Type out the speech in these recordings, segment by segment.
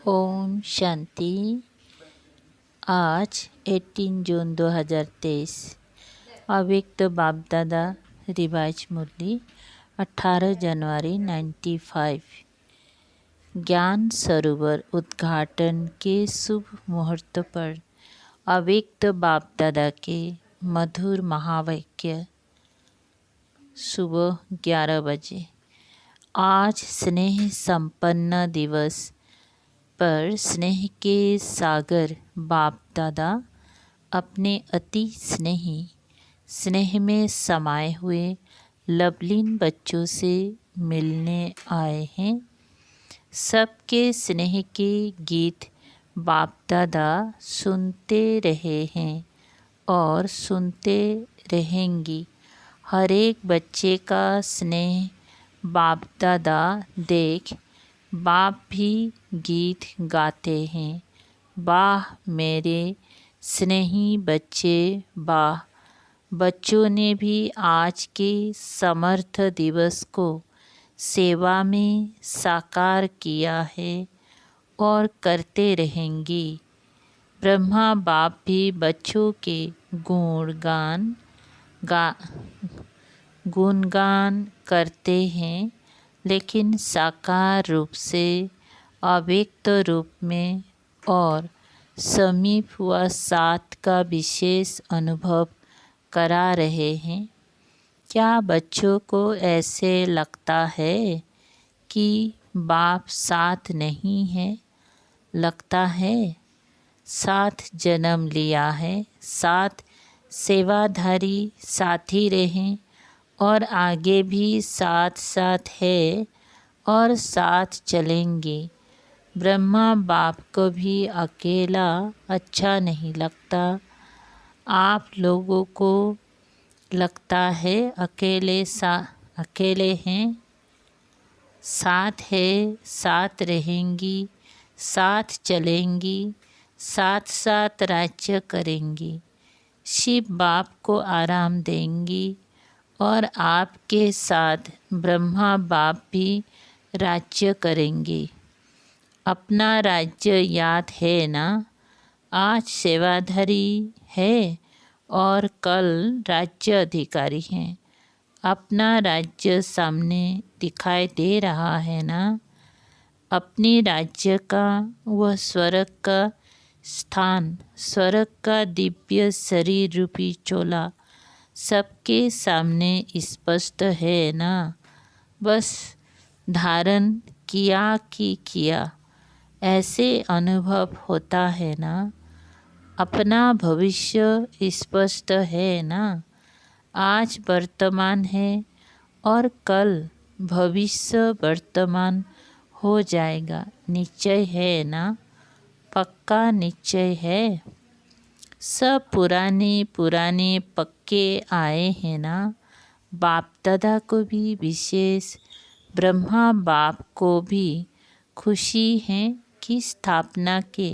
ओम शांति। आज 18 जून 2023 अव्यक्त बाप दादा रिवाइज मुरली 18 जनवरी 95। ज्ञान सरोवर उद्घाटन के शुभ मुहूर्त पर अव्यक्त बाप दादा के मधुर महावाक्य। सुबह 11 बजे। आज स्नेह संपन्न दिवस पर स्नेह के सागर बाप दादा अपने अति स्नेह में समाये हुए लवलीन बच्चों से मिलने आए हैं। सबके स्नेह के गीत बाप दादा सुनते रहे हैं और सुनते रहेंगी। हर एक बच्चे का स्नेह बाप दादा देख बाप भी गीत गाते हैं। वाह मेरे स्नेही बच्चे, वाह। बच्चों ने भी आज के समर्थ दिवस को सेवा में साकार किया है और करते रहेंगी। ब्रह्मा बाप भी बच्चों के गुणगान करते हैं, लेकिन साकार रूप से, अव्यक्त रूप में और समीप व साथ का विशेष अनुभव करा रहे हैं। क्या बच्चों को ऐसे लगता है कि बाप साथ नहीं है? लगता है। साथ जन्म लिया है, साथ सेवाधारी साथी रहें और आगे भी साथ साथ है और साथ चलेंगे। ब्रह्मा बाप को भी अकेला अच्छा नहीं लगता। आप लोगों को लगता है अकेले हैं। साथ है, साथ रहेंगी, साथ चलेंगी, साथ साथ राज्य करेंगी। शिव बाप को आराम देंगी और आपके साथ ब्रह्मा बाप भी राज्य करेंगे। अपना राज्य याद है ना? आज सेवाधारी है और कल राज्य अधिकारी हैं। अपना राज्य सामने दिखाई दे रहा है ना? अपने राज्य का वह स्वर्ग का स्थान, स्वर्ग का दिव्य शरीर रूपी चोला सबके सामने स्पष्ट है ना? बस धारण किया ऐसे अनुभव होता है ना? अपना भविष्य स्पष्ट है ना? आज वर्तमान है और कल भविष्य वर्तमान हो जाएगा। निश्चय है ना? पक्का निश्चय है। सब पुराने पक्के आए हैं ना? बाप दादा को भी विशेष, ब्रह्मा बाप को भी खुशी है कि स्थापना के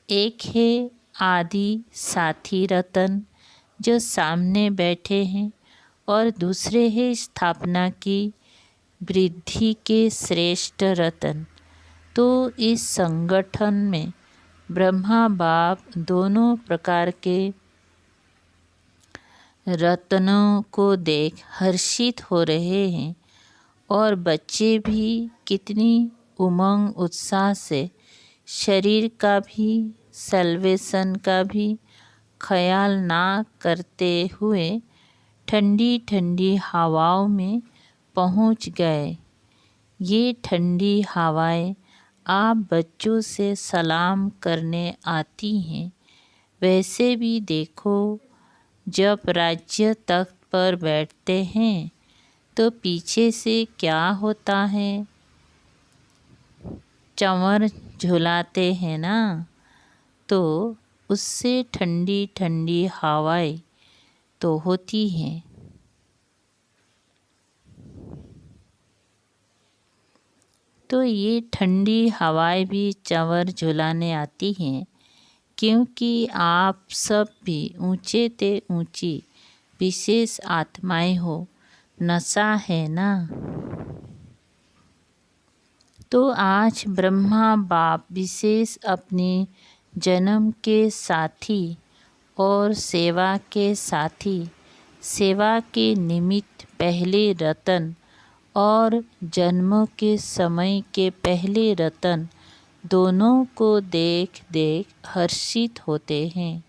एक है आदि साथी रतन जो सामने बैठे हैं और दूसरे है स्थापना की वृद्धि के श्रेष्ठ रतन। तो इस संगठन में ब्रह्मा बाप दोनों प्रकार के रत्नों को देख हर्षित हो रहे हैं और बच्चे भी कितनी उमंग उत्साह से शरीर का भी सल्वेशन का भी ख्याल ना करते हुए ठंडी ठंडी हवाओं में पहुंच गए। ये ठंडी हवाएं आप बच्चों से सलाम करने आती हैं। वैसे भी देखो, जब राज्य तख्त पर बैठते हैं तो पीछे से क्या होता है? चंवर झुलाते हैं ना? तो उससे ठंडी ठंडी हवाएं तो होती हैं। तो ये ठंडी हवाएं भी चंवर झुलाने आती हैं, क्योंकि आप सब भी ऊंचे ते ऊंची विशेष आत्माएं हो। नशा है ना? तो आज ब्रह्मा बाप विशेष अपने जन्म के साथी और सेवा के साथी, सेवा के निमित्त पहले रतन और जन्म के समय के पहले रतन दोनों को देख देख हर्षित होते हैं।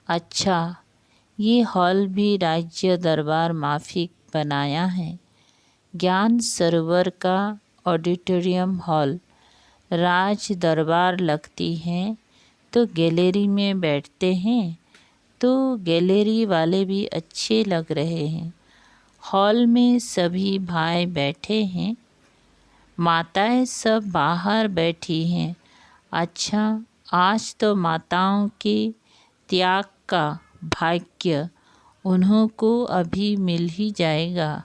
अच्छा, ये हॉल भी राज्य दरबार माफिक बनाया है। ज्ञान सरोवर का ऑडिटोरियम हॉल राज दरबार लगती हैं तो गैलरी में बैठते हैं तो गैलरी वाले भी अच्छे लग रहे हैं। हॉल में सभी भाई बैठे हैं, माताएं सब बाहर बैठी हैं। अच्छा, आज तो माताओं के त्याग का भाग्य उन्हों को अभी मिल ही जाएगा।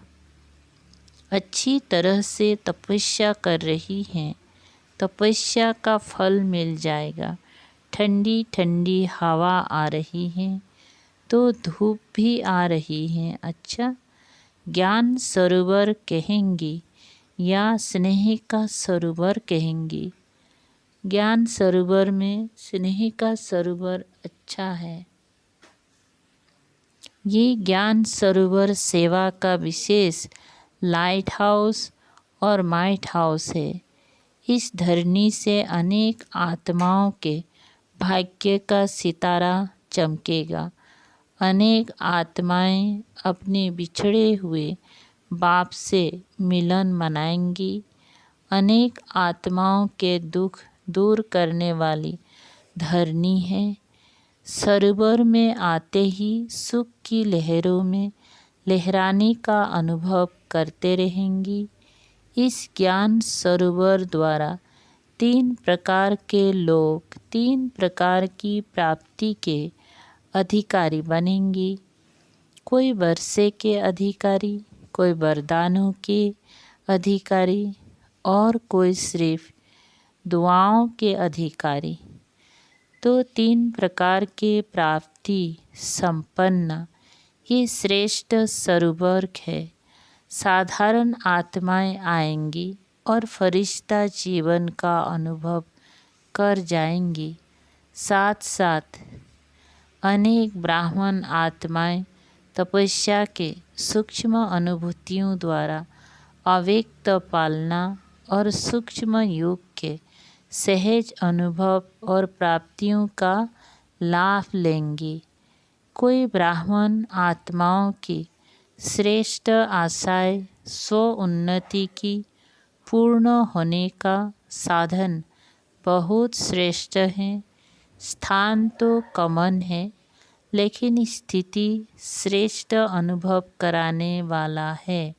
अच्छी तरह से तपस्या कर रही हैं, तपस्या का फल मिल जाएगा। ठंडी ठंडी हवा आ रही है तो धूप भी आ रही है। अच्छा, ज्ञान सरोवर कहेंगी या स्नेह का सरोवर कहेंगी? ज्ञान सरोवर में स्नेह का सरोवर अच्छा है। ये ज्ञान सरोवर सेवा का विशेष लाइट हाउस और माइट हाउस है। इस धरनी से अनेक आत्माओं के भाग्य का सितारा चमकेगा। अनेक आत्माएं अपने बिछड़े हुए बाप से मिलन मनाएंगी। अनेक आत्माओं के दुख दूर करने वाली धरनी है। सरोवर में आते ही सुख की लहरों में लहराने का अनुभव करते रहेंगी। इस ज्ञान सरोवर द्वारा 3 प्रकार के लोग 3 प्रकार की प्राप्ति के अधिकारी बनेंगी। कोई वर्षे के अधिकारी, कोई वरदानों के अधिकारी और कोई सिर्फ दुआओं के अधिकारी। तो 3 प्रकार के प्राप्ति संपन्न ये श्रेष्ठ सरोवर है। साधारण आत्माएं आएंगी और फरिश्ता जीवन का अनुभव कर जाएंगी। साथ साथ अनेक ब्राह्मण आत्माएं तपस्या के सूक्ष्म अनुभूतियों द्वारा अव्यक्त पालना और सूक्ष्म योग के सहज अनुभव और प्राप्तियों का लाभ लेंगी। कोई ब्राह्मण आत्माओं की श्रेष्ठ आशाएं स्व उन्नति की पूर्ण होने का साधन बहुत श्रेष्ठ है। स्थान तो कमन है लेकिन स्थिति श्रेष्ठ अनुभव कराने वाला है।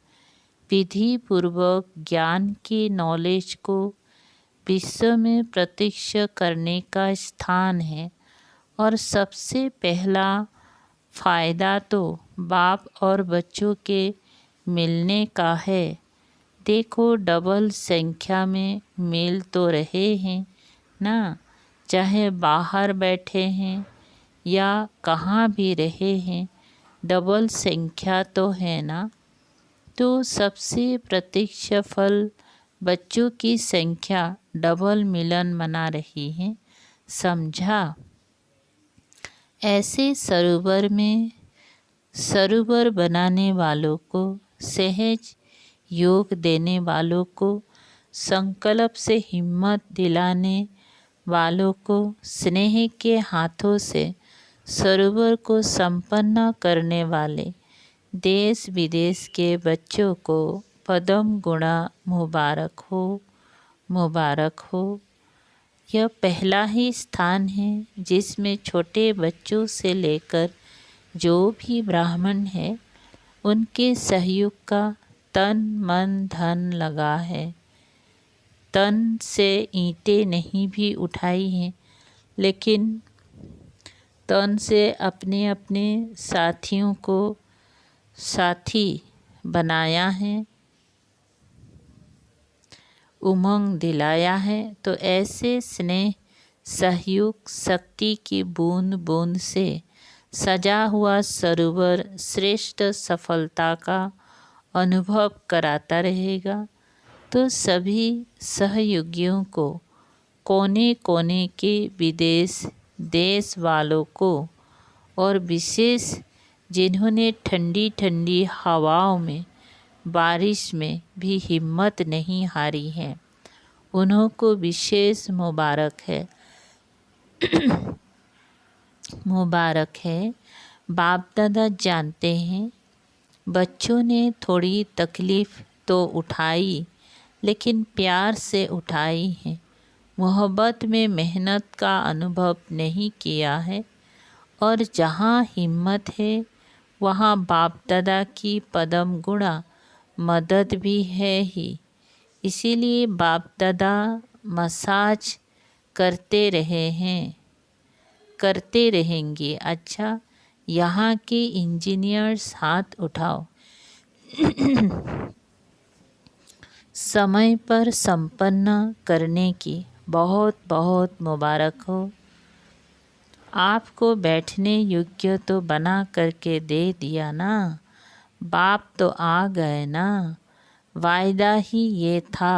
विधि पूर्वक ज्ञान की नॉलेज को विश्व में प्रत्यक्ष करने का स्थान है और सबसे पहला फ़ायदा तो बाप और बच्चों के मिलने का है। देखो, डबल संख्या में मिल तो रहे हैं ना, चाहे बाहर बैठे हैं या कहाँ भी रहे हैं, डबल संख्या तो है ना। तो सबसे प्रत्यक्ष फल बच्चों की संख्या डबल मिलन मना रही है, समझा? ऐसे सरोवर में सरोवर बनाने वालों को, सहज योग देने वालों को, संकल्प से हिम्मत दिलाने वालों को, स्नेह के हाथों से सरोवर को संपन्न करने वाले देश विदेश के बच्चों को पदम गुणा मुबारक हो, मुबारक हो। यह पहला ही स्थान है जिसमें छोटे बच्चों से लेकर जो भी ब्राह्मण है उनके सहयोग का तन मन धन लगा है। तन से ईंटें नहीं भी उठाई हैं, लेकिन तन से अपने अपने साथियों को साथी बनाया है, उमंग दिलाया है। तो ऐसे स्नेह सहयोग शक्ति की बूंद बूंद से सजा हुआ सरोवर श्रेष्ठ सफलता का अनुभव कराता रहेगा। तो सभी सहयोगियों को, कोने कोने के विदेश देश वालों को, और विशेष जिन्होंने ठंडी ठंडी हवाओं में, बारिश में भी हिम्मत नहीं हारी है, उन्हों को विशेष मुबारक है। मुबारक है। बाप दादा जानते हैं बच्चों ने थोड़ी तकलीफ़ तो उठाई, लेकिन प्यार से उठाई है। मोहब्बत में मेहनत का अनुभव नहीं किया है, और जहाँ हिम्मत है वहाँ बाप दादा की पदम गुणा मदद भी है ही। इसीलिए बाप दादा मसाज करते रहे हैं, करते रहेंगे। अच्छा, यहाँ के इंजीनियर्स हाथ उठाओ। समय पर संपन्न करने की बहुत बहुत मुबारक हो। आपको बैठने योग्य तो बना करके दे दिया ना। बाप तो आ गए ना, वायदा ही ये था।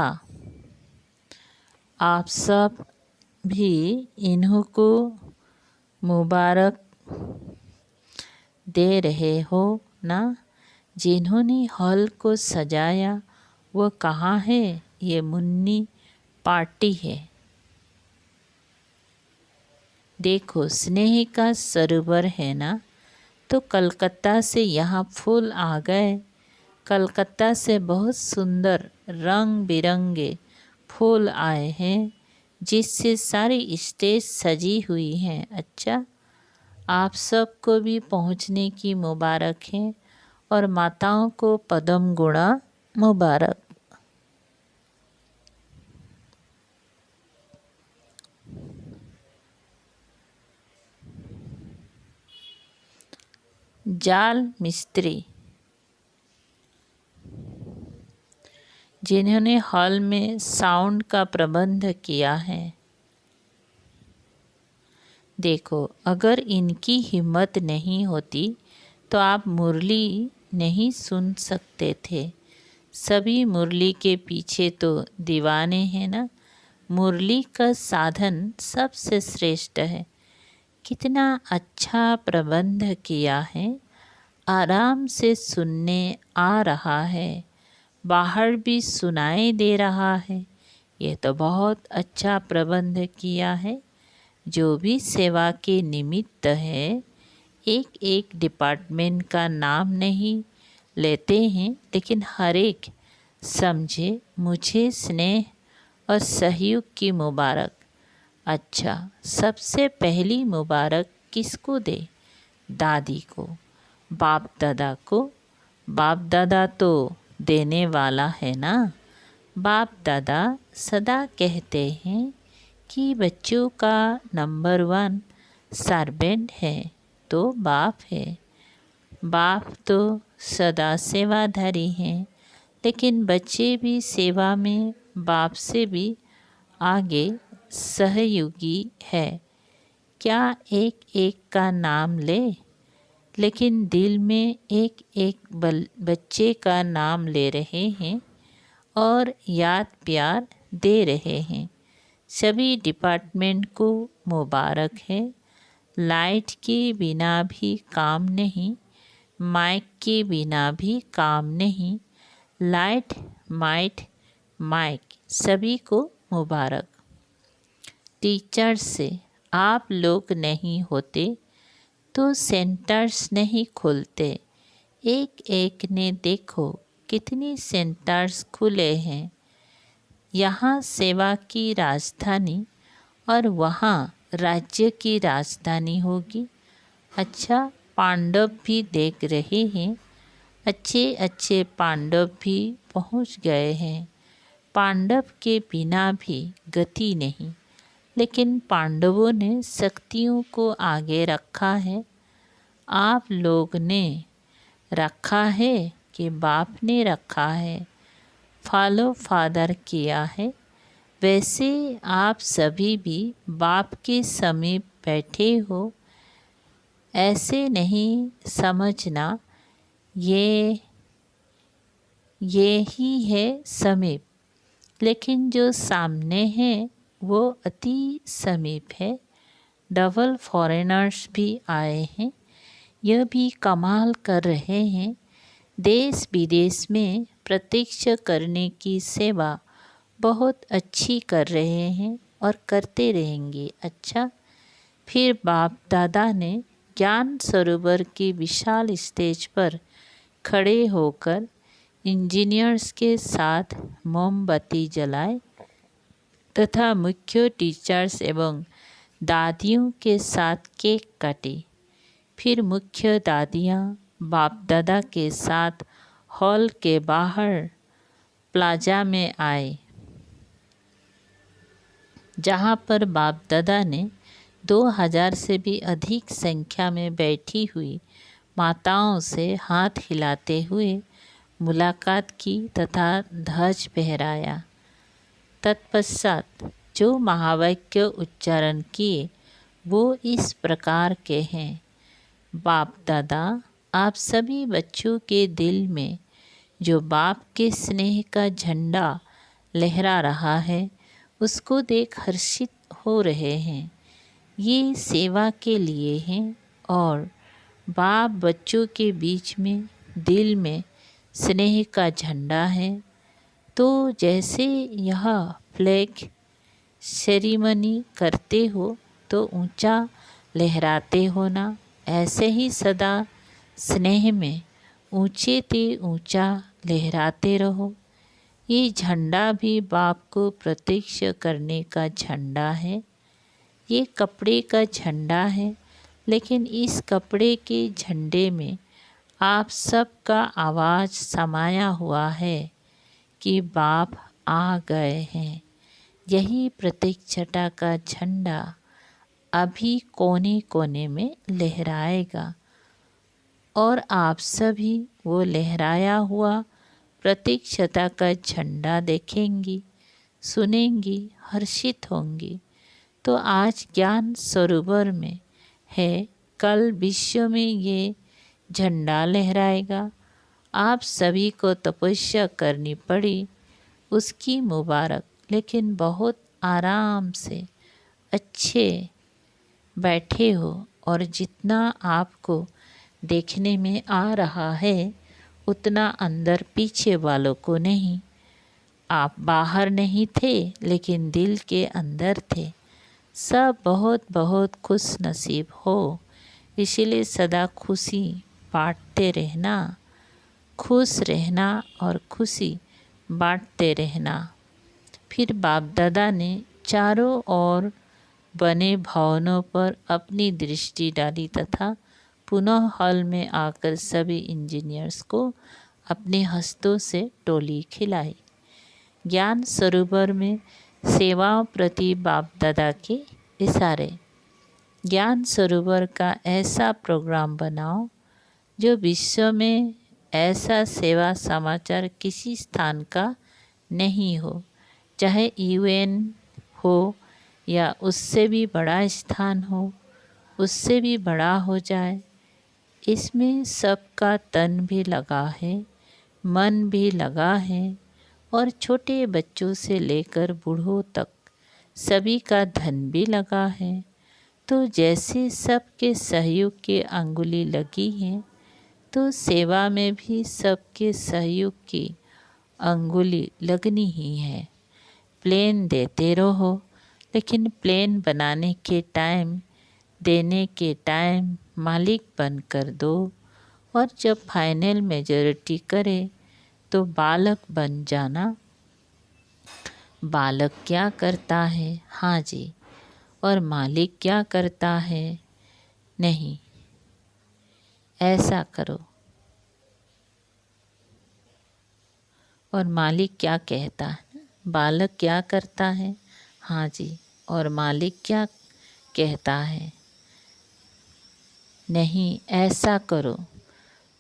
आप सब भी इन्हों को मुबारक दे रहे हो ना। जिन्होंने हॉल को सजाया वो कहाँ है? ये मुन्नी पार्टी है। देखो, स्नेह का सरोवर है ना। तो कलकत्ता से यहाँ फूल आ गए। कलकत्ता से बहुत सुंदर रंग बिरंगे फूल आए हैं, जिससे सारी स्टेज सजी हुई हैं। अच्छा, आप सबको भी पहुँचने की मुबारक है, और माताओं को पदम गुणा मुबारक। जाल मिस्त्री जिन्होंने हॉल में साउंड का प्रबंध किया है। देखो, अगर इनकी हिम्मत नहीं होती तो आप मुरली नहीं सुन सकते थे। सभी मुरली के पीछे तो दीवाने हैं ना। मुरली का साधन सबसे श्रेष्ठ है। कितना अच्छा प्रबंध किया है। आराम से सुनने आ रहा है, बाहर भी सुनाई दे रहा है। ये तो बहुत अच्छा प्रबंध किया है। जो भी सेवा के निमित्त है, एक एक डिपार्टमेंट का नाम नहीं लेते हैं, लेकिन हर एक समझे मुझे स्नेह और सहयोग की मुबारक। अच्छा, सबसे पहली मुबारक किसको दे? दादी को, बाप दादा को। बाप दादा तो देने वाला है ना। बाप दादा सदा कहते हैं कि बच्चों का नंबर 1 सर्वेंट है तो बाप है। बाप तो सदा सेवाधारी हैं, लेकिन बच्चे भी सेवा में बाप से भी आगे सहयोगी है। क्या एक एक का नाम ले, लेकिन दिल में एक एक बच्चे का नाम ले रहे हैं और याद प्यार दे रहे हैं। सभी डिपार्टमेंट को मुबारक है। लाइट के बिना भी काम नहीं, माइक के बिना भी काम नहीं। लाइट, माइक सभी को मुबारक। टीचर्स से आप लोग नहीं होते तो सेंटर्स नहीं खुलते। एक एक ने देखो कितनी सेंटर्स खुले हैं। यहाँ सेवा की राजधानी और वहाँ राज्य की राजधानी होगी। अच्छा, पांडव भी देख रहे हैं। अच्छे अच्छे पांडव भी पहुँच गए हैं। पांडव के बिना भी गति नहीं, लेकिन पांडवों ने शक्तियों को आगे रखा है। आप लोग ने रखा है कि बाप ने रखा है? फॉलो फादर किया है। वैसे आप सभी भी बाप के समीप बैठे हो। ऐसे नहीं समझना ये ही है समीप। लेकिन जो सामने है वो अति समीप है। डबल फॉरेनर्स भी आए हैं, यह भी कमाल कर रहे हैं। देश विदेश में प्रत्यक्ष करने की सेवा बहुत अच्छी कर रहे हैं और करते रहेंगे। अच्छा, फिर बाप दादा ने ज्ञान सरोवर की विशाल स्टेज पर खड़े होकर इंजीनियर्स के साथ मोमबत्ती जलाए तथा मुख्य टीचर्स एवं दादियों के साथ केक काटे। फिर मुख्य दादियाँ बाप दादा के साथ हॉल के बाहर प्लाजा में आए, जहाँ पर बाप दादा ने 2000 से भी अधिक संख्या में बैठी हुई माताओं से हाथ हिलाते हुए मुलाकात की तथा ध्वज फहराया। तत्पश्चात जो महावाक्य उच्चारण किए वो इस प्रकार के हैं। बाप दादा, आप सभी बच्चों के दिल में जो बाप के स्नेह का झंडा लहरा रहा है उसको देख हर्षित हो रहे हैं। ये सेवा के लिए हैं और बाप बच्चों के बीच में दिल में स्नेह का झंडा है। तो जैसे यह फ्लैग सेरेमनी करते हो तो ऊंचा लहराते हो ना, ऐसे ही सदा स्नेह में ऊंचे ते ऊंचा लहराते रहो। ये झंडा भी बाप को प्रत्यक्ष करने का झंडा है। ये कपड़े का झंडा है, लेकिन इस कपड़े के झंडे में आप सबका आवाज़ समाया हुआ है कि बाप आ गए हैं। यही प्रतीक्षता का झंडा अभी कोने कोने में लहराएगा और आप सभी वो लहराया हुआ प्रतीक्षता का झंडा देखेंगी, सुनेंगी, हर्षित होंगी। तो आज ज्ञान सरोवर में है, कल विश्व में ये झंडा लहराएगा। आप सभी को तपस्या करनी पड़ी, उसकी मुबारक, लेकिन बहुत आराम से अच्छे बैठे हो और जितना आपको देखने में आ रहा है उतना अंदर पीछे वालों को नहीं। आप बाहर नहीं थे लेकिन दिल के अंदर थे। सब बहुत बहुत खुश नसीब हो, इसीलिए सदा खुशी बांटते रहना, खुश रहना और खुशी बांटते रहना। फिर बाप दादा ने चारों ओर बने भवनों पर अपनी दृष्टि डाली तथा पुनः हॉल में आकर सभी इंजीनियर्स को अपने हस्तों से टोली खिलाई। ज्ञान सरोवर में सेवाओं प्रति बाप दादा के इशारे। ज्ञान सरोवर का ऐसा प्रोग्राम बनाओ जो विश्व में ऐसा सेवा समाचार किसी स्थान का नहीं हो, चाहे यूएन हो या उससे भी बड़ा स्थान हो, उससे भी बड़ा हो जाए। इसमें सबका तन भी लगा है, मन भी लगा है और छोटे बच्चों से लेकर बूढ़ों तक सभी का धन भी लगा है। तो जैसे सबके सहयोग की अंगुली लगी है तो सेवा में भी सबके सहयोग की अंगुली लगनी ही है। प्लेन देते रहो, लेकिन प्लेन बनाने के टाइम, देने के टाइम मालिक बनकर दो और जब फाइनल मेजॉरिटी करे तो बालक बन जाना। बालक क्या करता है? हाँ जी। और मालिक क्या करता है? नहीं। ऐसा करो। और मालिक क्या कहता है? बालक क्या करता है? हाँ जी। और मालिक क्या कहता है? नहीं, ऐसा करो।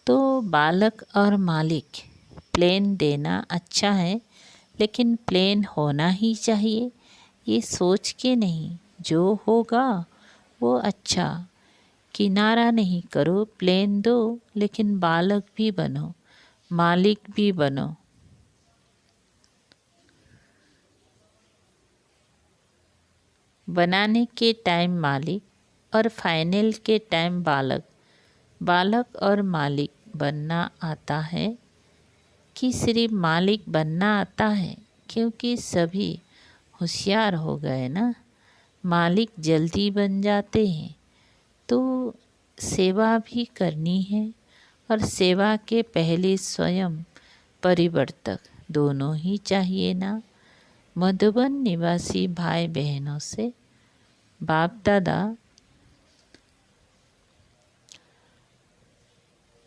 तो बालक और मालिक, प्लेन देना अच्छा है, लेकिन प्लेन होना ही चाहिए, ये सोच के नहीं, जो होगा वो अच्छा। किनारा नहीं करो, प्लेन दो, लेकिन बालक भी बनो, मालिक भी बनो। बनाने के टाइम मालिक और फाइनल के टाइम बालक। बालक और मालिक बनना आता है कि सिर्फ मालिक बनना आता है, क्योंकि सभी होशियार हो गए ना। मालिक जल्दी बन जाते हैं तो सेवा भी करनी है, और सेवा के पहले स्वयं परिवर्तक दोनों ही चाहिए ना। मधुबन निवासी भाई बहनों से बाप दादा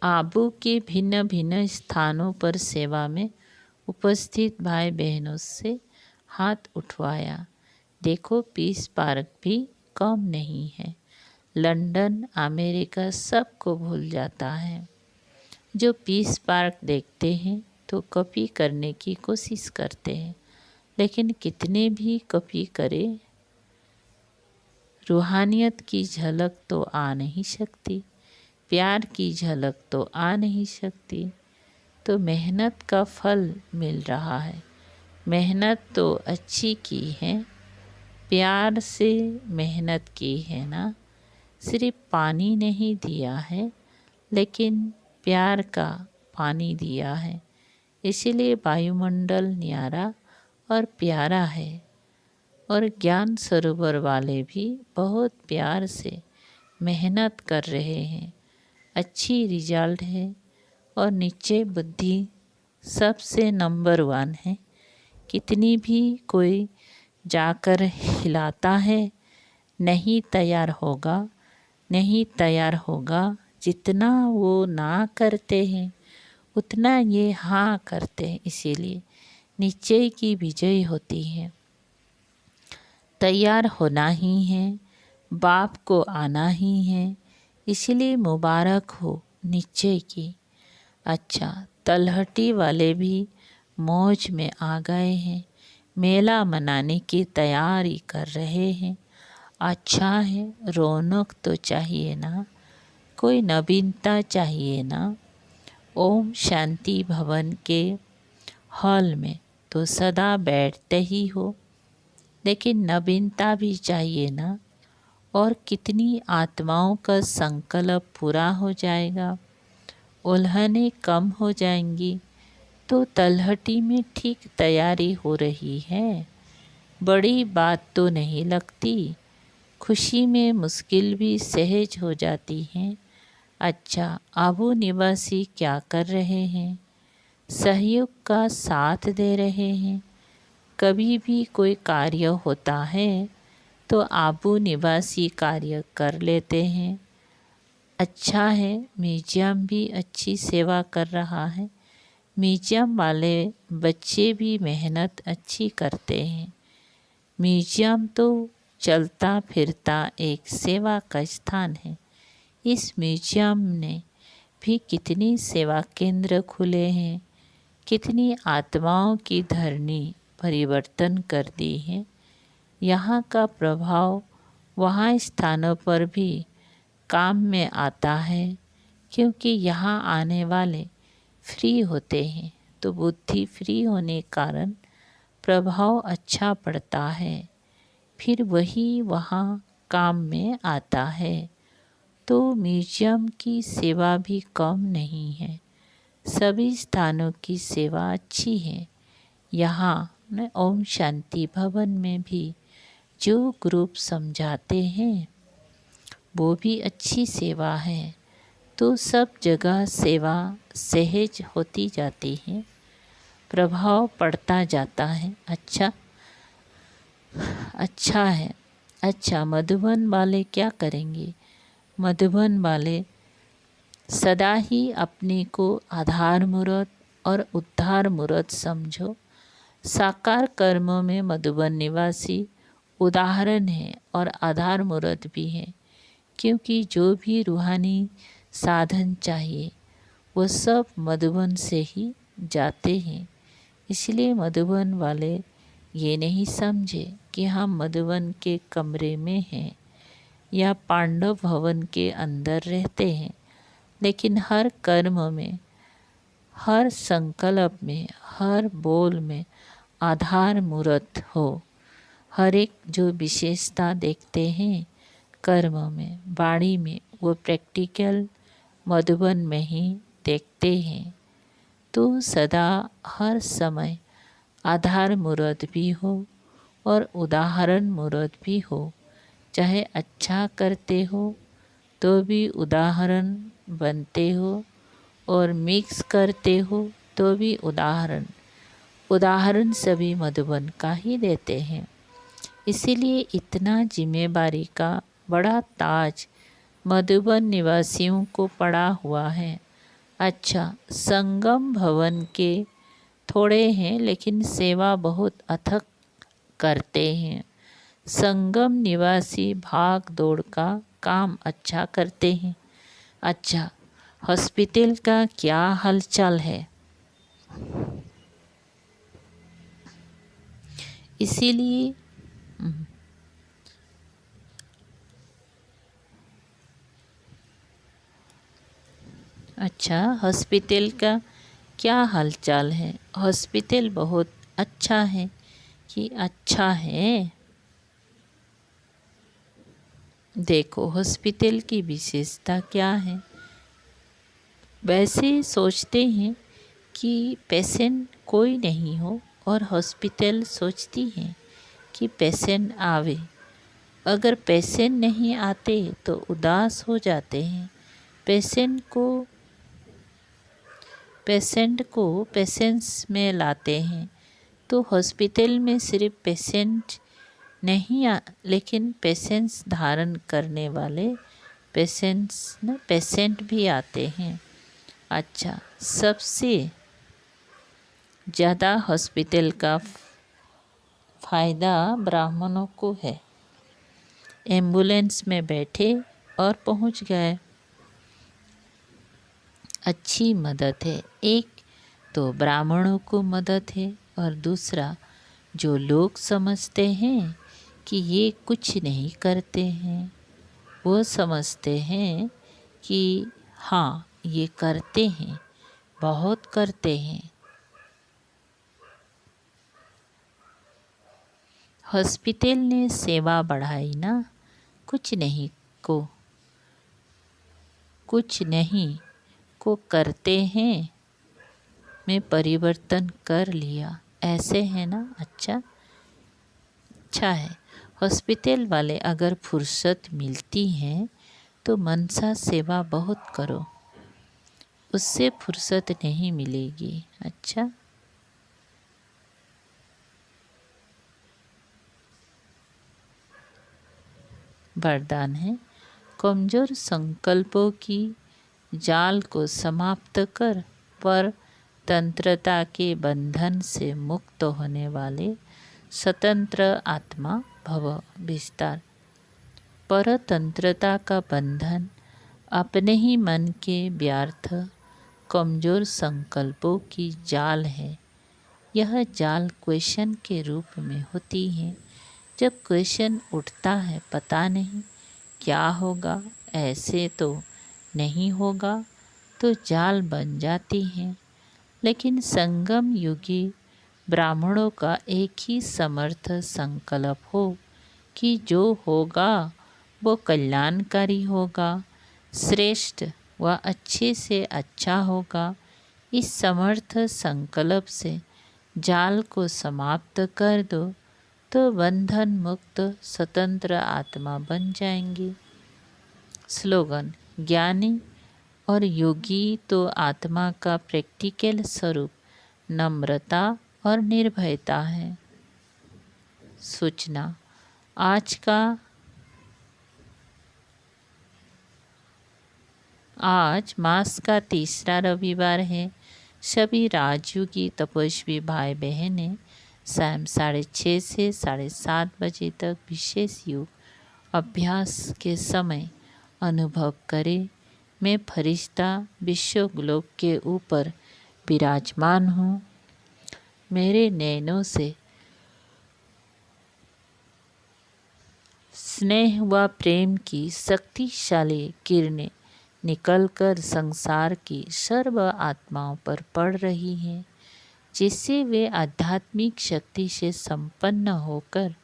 आबू के भिन्न भिन्न स्थानों पर सेवा में उपस्थित भाई बहनों से हाथ उठवाया। देखो, पीस पार्क भी कम नहीं है। लंदन, अमेरिका सबको भूल जाता है। जो पीस पार्क देखते हैं तो कॉपी करने की कोशिश करते हैं, लेकिन कितने भी कॉपी करें, रूहानियत की झलक तो आ नहीं सकती, प्यार की झलक तो आ नहीं सकती। तो मेहनत का फल मिल रहा है। मेहनत तो अच्छी की है, प्यार से मेहनत की है ना। सिर्फ पानी नहीं दिया है, लेकिन प्यार का पानी दिया है। इसीलिए वायुमंडल न्यारा और प्यारा है। और ज्ञान सरोवर वाले भी बहुत प्यार से मेहनत कर रहे हैं। अच्छी रिजल्ट है, और नीचे बुद्धि सबसे नंबर 1 है। कितनी भी कोई जाकर हिलाता है, नहीं तैयार होगा, नहीं तैयार होगा। जितना वो ना करते हैं उतना ये हाँ करते हैं, इसीलिए नीचे की विजय होती है। तैयार होना ही है, बाप को आना ही है, इसलिए मुबारक हो नीचे की। अच्छा, तलहटी वाले भी मौज में आ गए हैं, मेला मनाने की तैयारी कर रहे हैं। अच्छा है, रौनक तो चाहिए ना, कोई नवीनता चाहिए ना। ओम शांति भवन के हॉल में तो सदा बैठते ही हो, लेकिन नवीनता भी चाहिए ना। और कितनी आत्माओं का संकल्प पूरा हो जाएगा, उल्हनें कम हो जाएंगी। तो तलहटी में ठीक तैयारी हो रही है, बड़ी बात तो नहीं लगती। खुशी में मुश्किल भी सहज हो जाती हैं। अच्छा, आबू निवासी क्या कर रहे हैं? सहयोग का साथ दे रहे हैं। कभी भी कोई कार्य होता है तो आबू निवासी कार्य कर लेते हैं। अच्छा है, म्यूजियम भी अच्छी सेवा कर रहा है। म्यूजियम वाले बच्चे भी मेहनत अच्छी करते हैं। म्यूजियम तो चलता फिरता एक सेवा का स्थान है। इस म्यूजियम ने भी कितनी सेवा केंद्र खुले हैं, कितनी आत्माओं की धरनी परिवर्तन कर दी है। यहाँ का प्रभाव वहाँ स्थानों पर भी काम में आता है, क्योंकि यहाँ आने वाले फ्री होते हैं, तो बुद्धि फ्री होने कारण प्रभाव अच्छा पड़ता है, फिर वही वहाँ काम में आता है। तो म्यूजियम की सेवा भी कम नहीं है, सभी स्थानों की सेवा अच्छी है। यहाँ ओम शांति भवन में भी जो ग्रुप समझाते हैं वो भी अच्छी सेवा है। तो सब जगह सेवा सहज होती जाती है, प्रभाव पड़ता जाता है। अच्छा है। अच्छा, मधुबन वाले क्या करेंगे? मधुबन वाले सदा ही अपने को आधार मूर्त और उद्धार मूर्त समझो। साकार कर्मों में मधुबन निवासी उदाहरण है और आधार मूर्त भी है, क्योंकि जो भी रूहानी साधन चाहिए वो सब मधुबन से ही जाते हैं। इसलिए मधुबन वाले ये नहीं समझे कि हम मधुबन के कमरे में हैं या पांडव भवन के अंदर रहते हैं, लेकिन हर कर्म में, हर संकल्प में, हर बोल में आधार मूर्त हो। हर एक जो विशेषता देखते हैं कर्म में, वाणी में, वो प्रैक्टिकल मधुबन में ही देखते हैं। तो सदा हर समय आधार मूर्त भी हो और उदाहरण मूर्त भी हो। चाहे अच्छा करते हो तो भी उदाहरण बनते हो, और मिक्स करते हो तो भी उदाहरण। उदाहरण सभी मधुबन का ही देते हैं। इसीलिए इतना जिम्मेदारी का बड़ा ताज मधुबन निवासियों को पड़ा हुआ है। अच्छा, संगम भवन के थोड़े हैं लेकिन सेवा बहुत अथक करते हैं। संगम निवासी भाग दौड़ का काम अच्छा करते हैं। अच्छा, हॉस्पिटल का क्या हालचाल है? इसीलिए अच्छा, हॉस्पिटल का क्या हालचाल है? हॉस्पिटल बहुत अच्छा है कि अच्छा है। देखो हॉस्पिटल की विशेषता क्या है। वैसे सोचते हैं कि पेशेंट कोई नहीं हो, और हॉस्पिटल सोचती है कि पेशेंट आवे। अगर पेशेंट नहीं आते तो उदास हो जाते हैं। पेशेंट को पेशेंस में लाते हैं। तो हॉस्पिटल में सिर्फ पेशेंट नहीं लेकिन पेशेंस धारण करने वाले पेशेंट भी आते हैं। अच्छा, सबसे ज़्यादा हॉस्पिटल का फ़ायदा ब्राह्मणों को है। एम्बुलेंस में बैठे और पहुंच गए, अच्छी मदद है। एक तो ब्राह्मणों को मदद है, और दूसरा जो लोग समझते हैं कि ये कुछ नहीं करते हैं, वो समझते हैं कि हाँ ये करते हैं, बहुत करते हैं। हॉस्पिटल ने सेवा बढ़ाई ना, कुछ नहीं को करते हैं में परिवर्तन कर लिया, ऐसे है ना। अच्छा है। हॉस्पिटल वाले अगर फुर्सत मिलती है तो मनसा सेवा बहुत करो, उससे फुर्सत नहीं मिलेगी। अच्छा, वरदान है, कमजोर संकल्पों की जाल को समाप्त कर पर तंत्रता के बंधन से मुक्त होने वाले स्वतंत्र आत्मा भव। विस्तार, परतंत्रता का बंधन अपने ही मन के व्यर्थ कमजोर संकल्पों की जाल है। यह जाल क्वेश्चन के रूप में होती है। जब क्वेश्चन उठता है, पता नहीं क्या होगा, ऐसे तो नहीं होगा, तो जाल बन जाती है। लेकिन संगम युगी ब्राह्मणों का एक ही समर्थ संकल्प हो कि जो होगा वो कल्याणकारी होगा, श्रेष्ठ व अच्छे से अच्छा होगा। इस समर्थ संकल्प से जाल को समाप्त कर दो तो बंधन मुक्त स्वतंत्र आत्मा बन जाएंगी। स्लोगन, ज्ञानी और योगी तो आत्मा का प्रैक्टिकल स्वरूप नम्रता और निर्भयता है। सूचना, आज मास का तीसरा रविवार है। सभी राजयोगी तपस्वी भाई बहनें शाम 6:30 से 7:30 बजे तक विशेष योग अभ्यास के समय अनुभव करें। मैं फरिश्ता विश्व ग्लोब के ऊपर विराजमान हूँ। मेरे नैनों से स्नेह व प्रेम की शक्तिशाली किरणें निकलकर संसार की सर्व आत्माओं पर पड़ रही हैं, जिससे वे आध्यात्मिक शक्ति से संपन्न होकर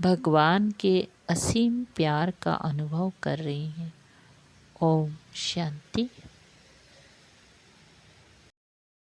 भगवान के असीम प्यार का अनुभव कर रही हैं। ओम शांति।